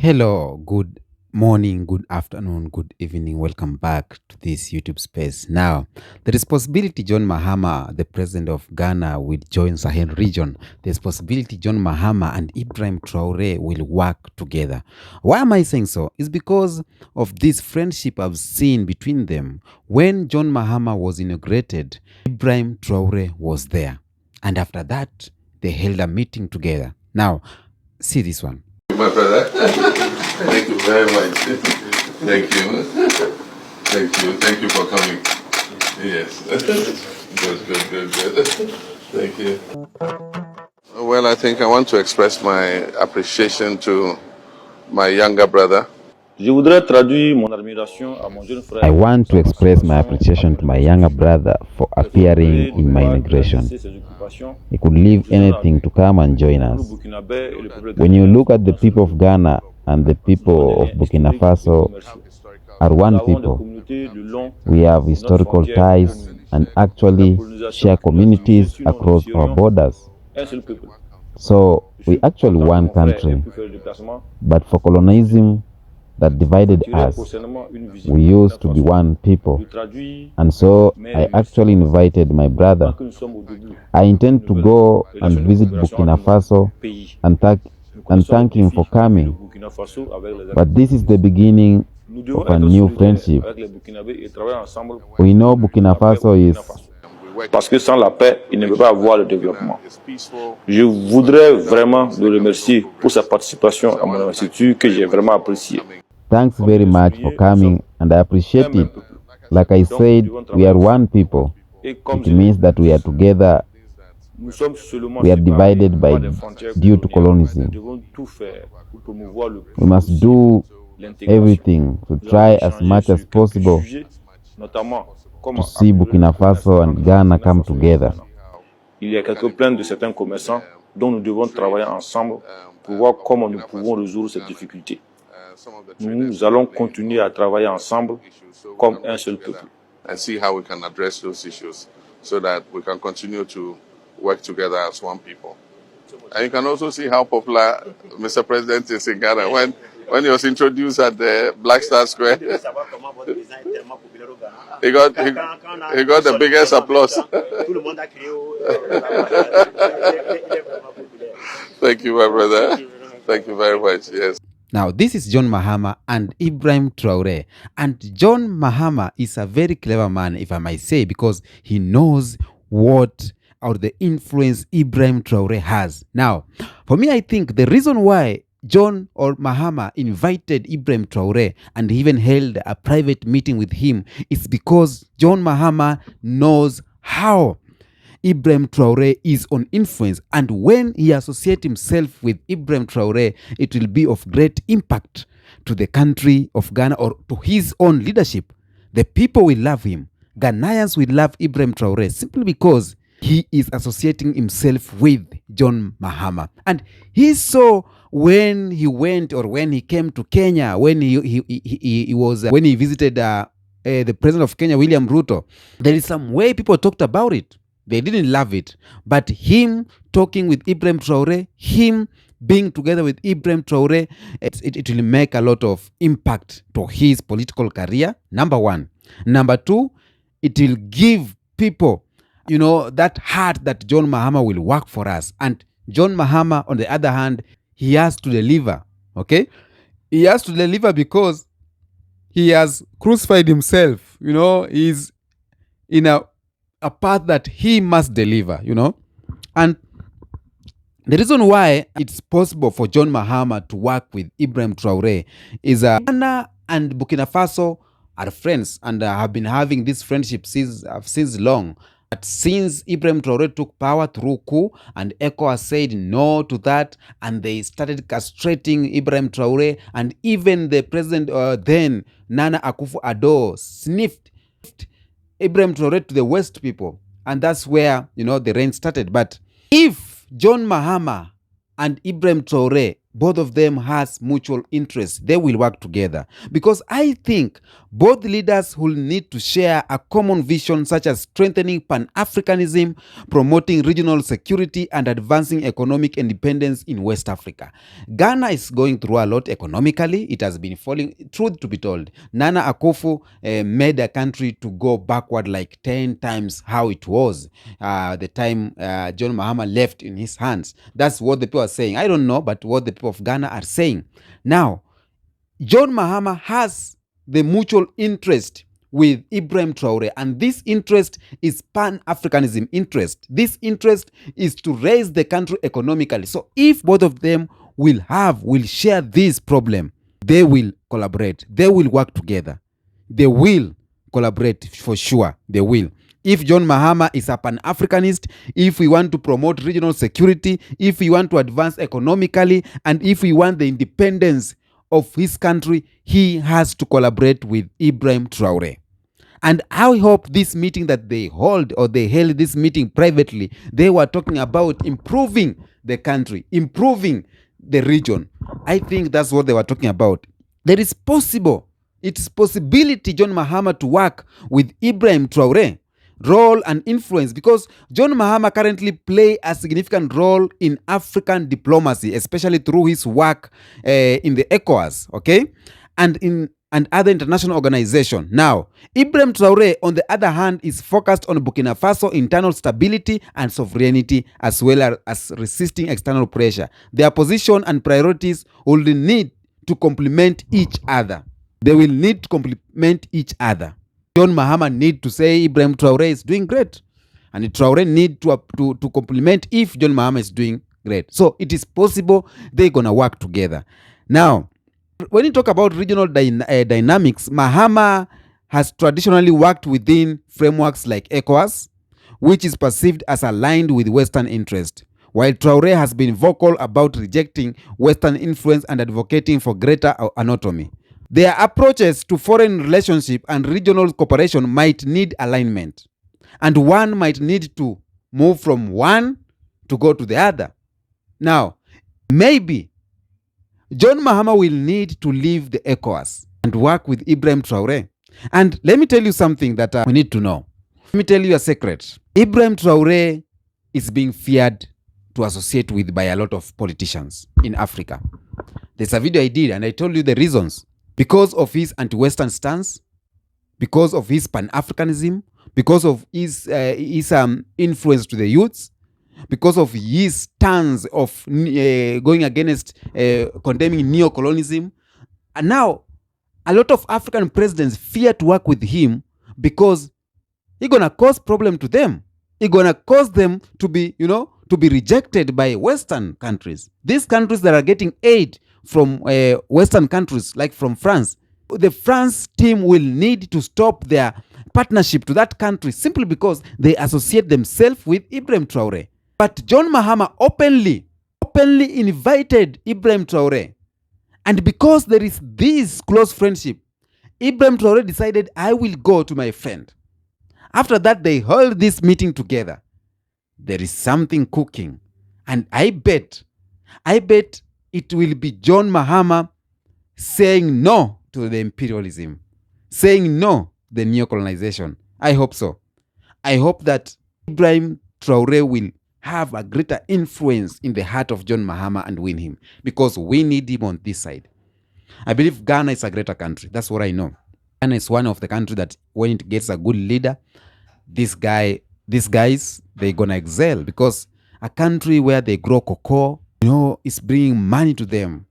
Hello, good morning, good afternoon, good evening. Welcome back to this YouTube space. Now, there is possibility John Mahama, the president of Ghana, will join Sahel region. There's possibility John Mahama and Ibrahim Traore will work together. Why am I saying so? It's because of this friendship I've seen between them. When John Mahama was inaugurated, Ibrahim Traore was there. And after that, they held a meeting together. Now, see this one. My brother, thank you very much. Thank you. Thank you for coming. Yes. Good. Thank you. Well, I think I want to express my appreciation to my younger brother. Je voudrais traduire mon admiration à mon jeune frère. I want to express my appreciation to my younger brother for appearing in my inauguration. He could leave anything to come and join us. When you look at the people of Ghana and the people of Burkina Faso are one people. We have historical ties and actually share communities across our borders. So we actually one country, but for colonialism that divided us, we used to be one people. And so I actually invited my brother. I intend to go and visit Burkina Faso and thank him for coming. But this is the beginning of a new friendship. We know Burkina Faso is... Parce que sans la paix, il ne peut pas avoir le développement. Je voudrais vraiment le remercier pour sa participation à mon institut que j'ai vraiment apprécié. Thanks very much for coming, and I appreciate it. Like I said, we are one people. It means that we are together. We are divided by due to colonialism. We must do everything to try as much as possible to see Burkina Faso and Ghana come together. Il y a quelques plaintes de certains commerçants dont nous devons travailler ensemble pour voir comment nous pouvons résoudre ces difficultés. Nous allons continuer à travailler ensemble comme un seul peuple. And see how we can address those issues so that we can continue to work together as one people. And you can also see how popular Mr. President is in Ghana. When he was introduced at the Black Star Square, he got the biggest applause. Thank you, my brother. Thank you very much. Yes. Now, this is John Mahama and Ibrahim Traore. And John Mahama is a very clever man, if I might say, because he knows what or the influence Ibrahim Traore has. Now, for me, I think the reason why John or Mahama invited Ibrahim Traore and even held a private meeting with him is because John Mahama knows how Ibrahim Traore is on influence, and when he associates himself with Ibrahim Traore, it will be of great impact to the country of Ghana or to his own leadership. The people will love him. Ghanaians will love Ibrahim Traore simply because he is associating himself with John Mahama. And he saw when he went or when he came to Kenya, when when he visited the president of Kenya, William Ruto, there is some way people talked about it. They didn't love it. But him talking with Ibrahim Traore, him being together with Ibrahim Traore, it will make a lot of impact to his political career, number one. Number two, it will give people, that heart that John Mahama will work for us. And John Mahama, on the other hand, he has to deliver, okay? He has to deliver because he has crucified himself, he's in a path that he must deliver, And the reason why it's possible for John Mahama to work with Ibrahim Traore is Ghana and Burkina Faso are friends and have been having this friendship since long. But since Ibrahim Traore took power through coup and ECOWAS said no to that, and they started castrating Ibrahim Traore, and even the president then, Nana Akufo-Addo, sniffed Ibrahim Traore to the West people, and that's where the reign started. But if John Mahama and Ibrahim Traore both of them has mutual interest. They will work together, because I think both leaders will need to share a common vision, such as strengthening Pan-Africanism, promoting regional security, and advancing economic independence in West Africa. Ghana is going through a lot economically. It has been falling. Truth to be told, Nana Akufo made a country to go backward like 10 times how it was the time John Mahama left in his hands. That's what the people are saying. I don't know, but what the people of Ghana are saying. Now, John Mahama has the mutual interest with Ibrahim Traore, and this interest is Pan-Africanism interest. This interest is to raise the country economically. So if both of them will share this problem, they will collaborate. They will work together. They will collaborate for sure. They will. If John Mahama is a Pan-Africanist, if we want to promote regional security, if we want to advance economically, and if we want the independence of his country, he has to collaborate with Ibrahim Traore. And I hope this meeting that they held this meeting privately, they were talking about improving the country, improving the region. I think that's what they were talking about. There is possibility John Mahama to work with Ibrahim Traore, role and influence, because John Mahama currently play a significant role in African diplomacy, especially through his work in the ECOWAS, okay, and other international organizations. Now, Ibrahim Traore, on the other hand, is focused on Burkina Faso internal stability and sovereignty, as well as resisting external pressure. Their position and priorities will need to complement each other. They will need to complement each other. John Mahama need to say Ibrahim Traore is doing great, and Traore need to complement if John Mahama is doing great. So it is possible they're gonna work together. Now, when you talk about regional dynamics, Mahama has traditionally worked within frameworks like ECOWAS, which is perceived as aligned with Western interest, while Traore has been vocal about rejecting Western influence and advocating for greater autonomy. Their approaches to foreign relationship and regional cooperation might need alignment, and one might need to move from one to go to the other. Now, maybe John Mahama will need to leave the ECOWAS and work with Ibrahim Traore. And let me tell you something that we need to know. Let me tell you a secret. Ibrahim Traore is being feared to associate with by a lot of politicians in Africa. There's a video I did and I told you the reasons. Because of his anti-Western stance, because of his Pan-Africanism, because of his influence to the youths, because of his stance of going against condemning neo-colonialism. And now, a lot of African presidents fear to work with him because he's going to cause problem to them. He's going to cause them to be, to be rejected by Western countries. These countries that are getting aid from Western countries, like from France, the France team will need to stop their partnership to that country simply because they associate themselves with Ibrahim Traore. But John Mahama openly invited Ibrahim Traore. And because there is this close friendship, Ibrahim Traore decided, I will go to my friend. After that, they held this meeting together. There is something cooking. And I bet it will be John Mahama saying no to the imperialism, saying no to the neo-colonization. I hope so. I hope that Ibrahim Traore will have a greater influence in the heart of John Mahama and win him, because we need him on this side. I believe Ghana is a greater country. That's what I know. Ghana is one of the countries that when it gets a good leader, these guys, they're going to excel, because a country where they grow cocoa, is bringing money to them.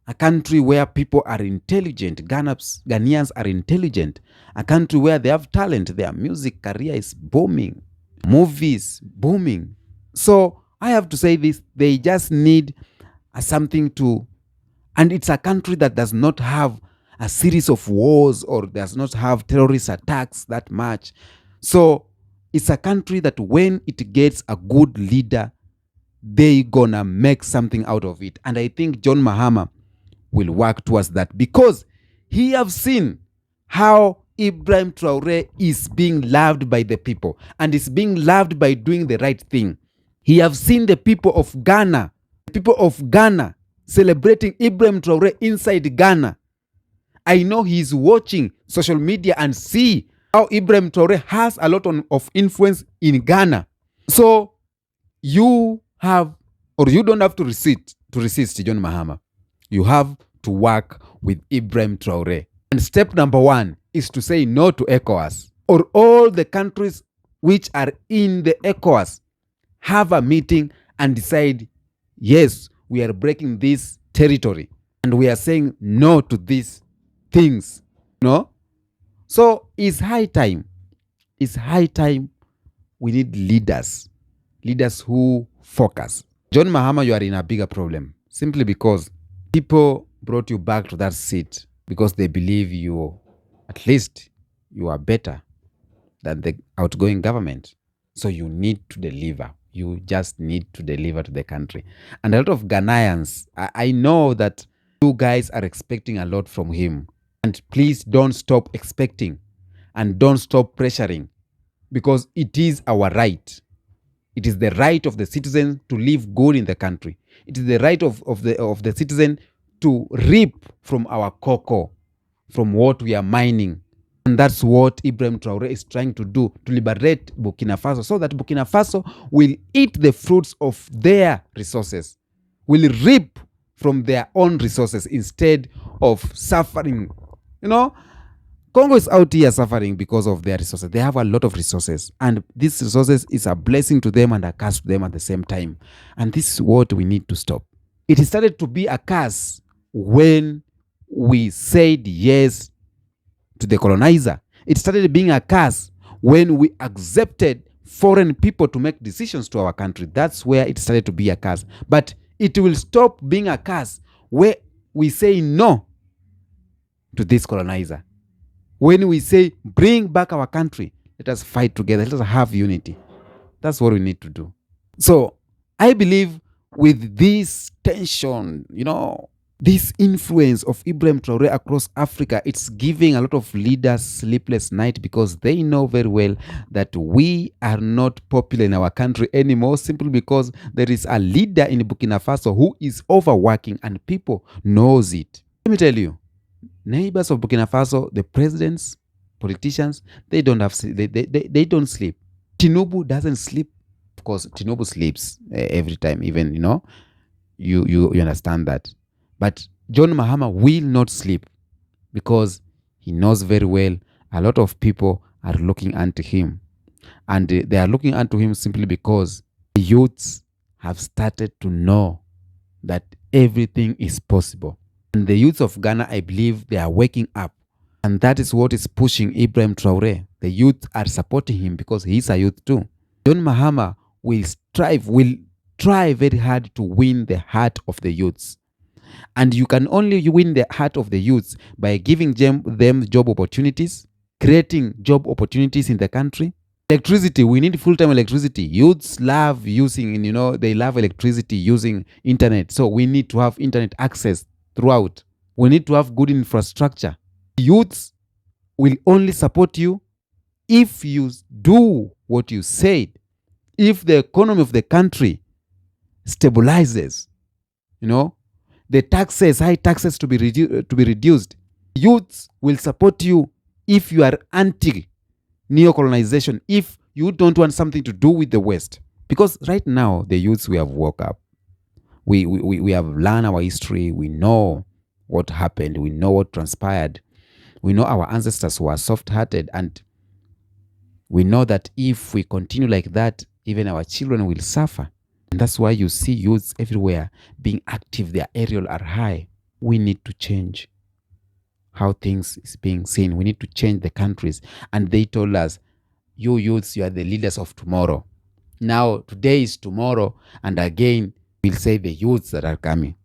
A country where people are intelligent. Ghanaians are intelligent. A country where they have talent. Their music career is booming. Movies booming. So I have to say this. They just need something to... And it's a country that does not have a series of wars or does not have terrorist attacks that much. So it's a country that when it gets a good leader, they gonna make something out of it. And I think John Mahama will work towards that, because he have seen how Ibrahim Traore is being loved by the people and is being loved by doing the right thing. He have seen the people of Ghana celebrating Ibrahim Traore inside Ghana. I know he's watching social media and see how Ibrahim Traore has a lot of influence in Ghana. So you have, or you don't have to resist John Mahama. You have to work with Ibrahim Traore. And step number 1 is to say no to ECOWAS, or all the countries which are in the ECOWAS have a meeting and decide, yes, we are breaking this territory and we are saying no to these things. No? So it's high time. It's high time we need leaders who focus. John Mahama, you are in a bigger problem simply because people brought you back to that seat because they believe at least you are better than the outgoing government. So you need to deliver. You just need to deliver to the country. And a lot of Ghanaians, I know that you guys are expecting a lot from him. And please don't stop expecting and don't stop pressuring, because it is our right. It is the right of the citizen to live good in the country. It is the right of the citizen to reap from our cocoa, from what we are mining. And that's what Ibrahim Traore is trying to do, to liberate Burkina Faso, so that Burkina Faso will eat the fruits of their resources, will reap from their own resources instead of suffering. Congo is out here suffering because of their resources. They have a lot of resources, and these resources is a blessing to them and a curse to them at the same time. And this is what we need to stop. It started to be a curse when we said yes to the colonizer. It started being a curse when we accepted foreign people to make decisions to our country. That's where it started to be a curse. But it will stop being a curse where we say no to this colonizer. When we say, bring back our country, let us fight together, let us have unity. That's what we need to do. So I believe with this tension, this influence of Ibrahim Traore across Africa, it's giving a lot of leaders sleepless night, because they know very well that we are not popular in our country anymore, simply because there is a leader in Burkina Faso who is overworking, and people knows it. Let me tell you, neighbors of Burkina Faso, the presidents, politicians, they don't don't sleep. Tinubu doesn't sleep. Of course, Tinubu sleeps every time, even, you understand that. But John Mahama will not sleep, because he knows very well a lot of people are looking unto him. And they are looking unto him simply because the youths have started to know that everything is possible. And the youths of Ghana, I believe, they are waking up. And that is what is pushing Ibrahim Traore. The youth are supporting him because he is a youth too. John Mahama will try very hard to win the heart of the youths. And you can only win the heart of the youths by giving them job opportunities, creating job opportunities in the country. Electricity, we need full-time electricity. Youths love using, they love electricity, using internet. So we need to have internet access throughout. We need to have good infrastructure. Youths will only support you if you do what you said. If the economy of the country stabilizes, the taxes, high taxes to be reduced. Youths will support you if you are anti-neocolonization, if you don't want something to do with the West. Because right now, the youths, we have woke up. We have learned our history. We know what happened. We know what transpired. We know our ancestors were soft-hearted, and we know that if we continue like that, even our children will suffer. And that's why you see youths everywhere being active. Their aerial are high. We need to change how things is being seen. We need to change the countries. And they told us, you youths, you are the leaders of tomorrow. Now, today is tomorrow. And again, we'll say the youths that are coming.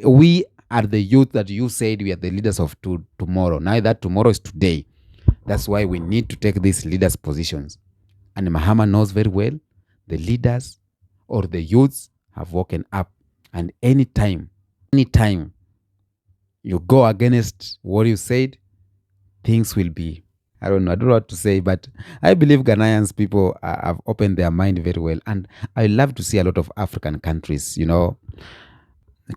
We are the youth that you said we are the leaders of tomorrow. Now that tomorrow is today. That's why we need to take these leaders' positions. And Mahama knows very well the leaders or the youths have woken up. And anytime you go against what you said, things will be, I don't know what to say, but I believe Ghanaians people have opened their mind very well. And I love to see a lot of African countries,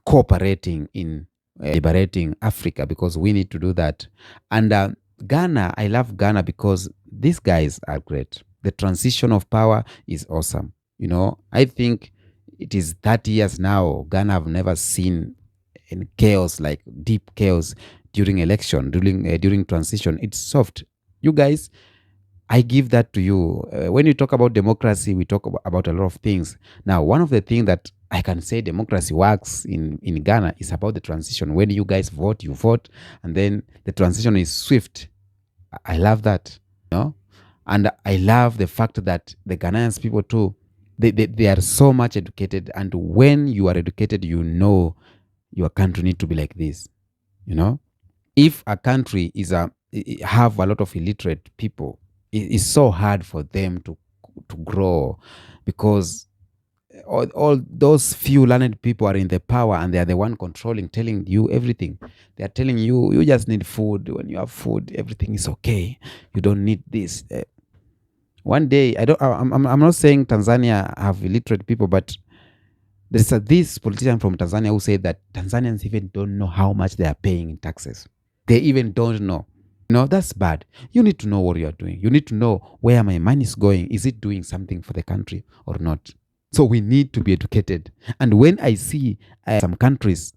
cooperating in liberating Africa, because we need to do that. And Ghana, I love Ghana because these guys are great. The transition of power is awesome. I think it is 30 years now. Ghana have never seen in chaos, like deep chaos during election, during transition. It's soft. You guys, I give that to you. When you talk about democracy, we talk about a lot of things. Now, one of the things that I can say democracy works in Ghana is about the transition. When you guys vote, you vote, and then the transition is swift. I love that. And I love the fact that the Ghanaians people too, they are so much educated. And when you are educated, your country need to be like this. If a country have a lot of illiterate people, it's so hard for them to grow, because all those few learned people are in the power, and they are the one controlling, telling you everything. They are telling you just need food. When you have food, everything is okay. You don't need this. One day, I'm not saying Tanzania have illiterate people, but there's this politician from Tanzania who said that Tanzanians even don't know how much they are paying in taxes. They even don't know. That's bad. You need to know what you are doing. You need to know where my money is going. Is it doing something for the country or not? So we need to be educated. And when I see some countries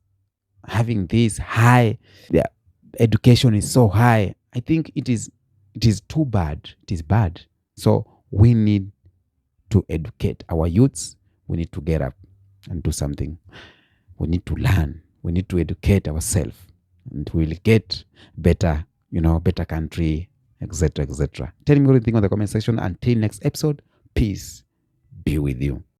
having this high, their education is so high, I think it is too bad. It is bad. So we need to educate our youths. We need to get up and do something. We need to learn. We need to educate ourselves, and we'll get better, better country, etc., etc. Tell me what you think on the comment section. Until next episode, peace be with you.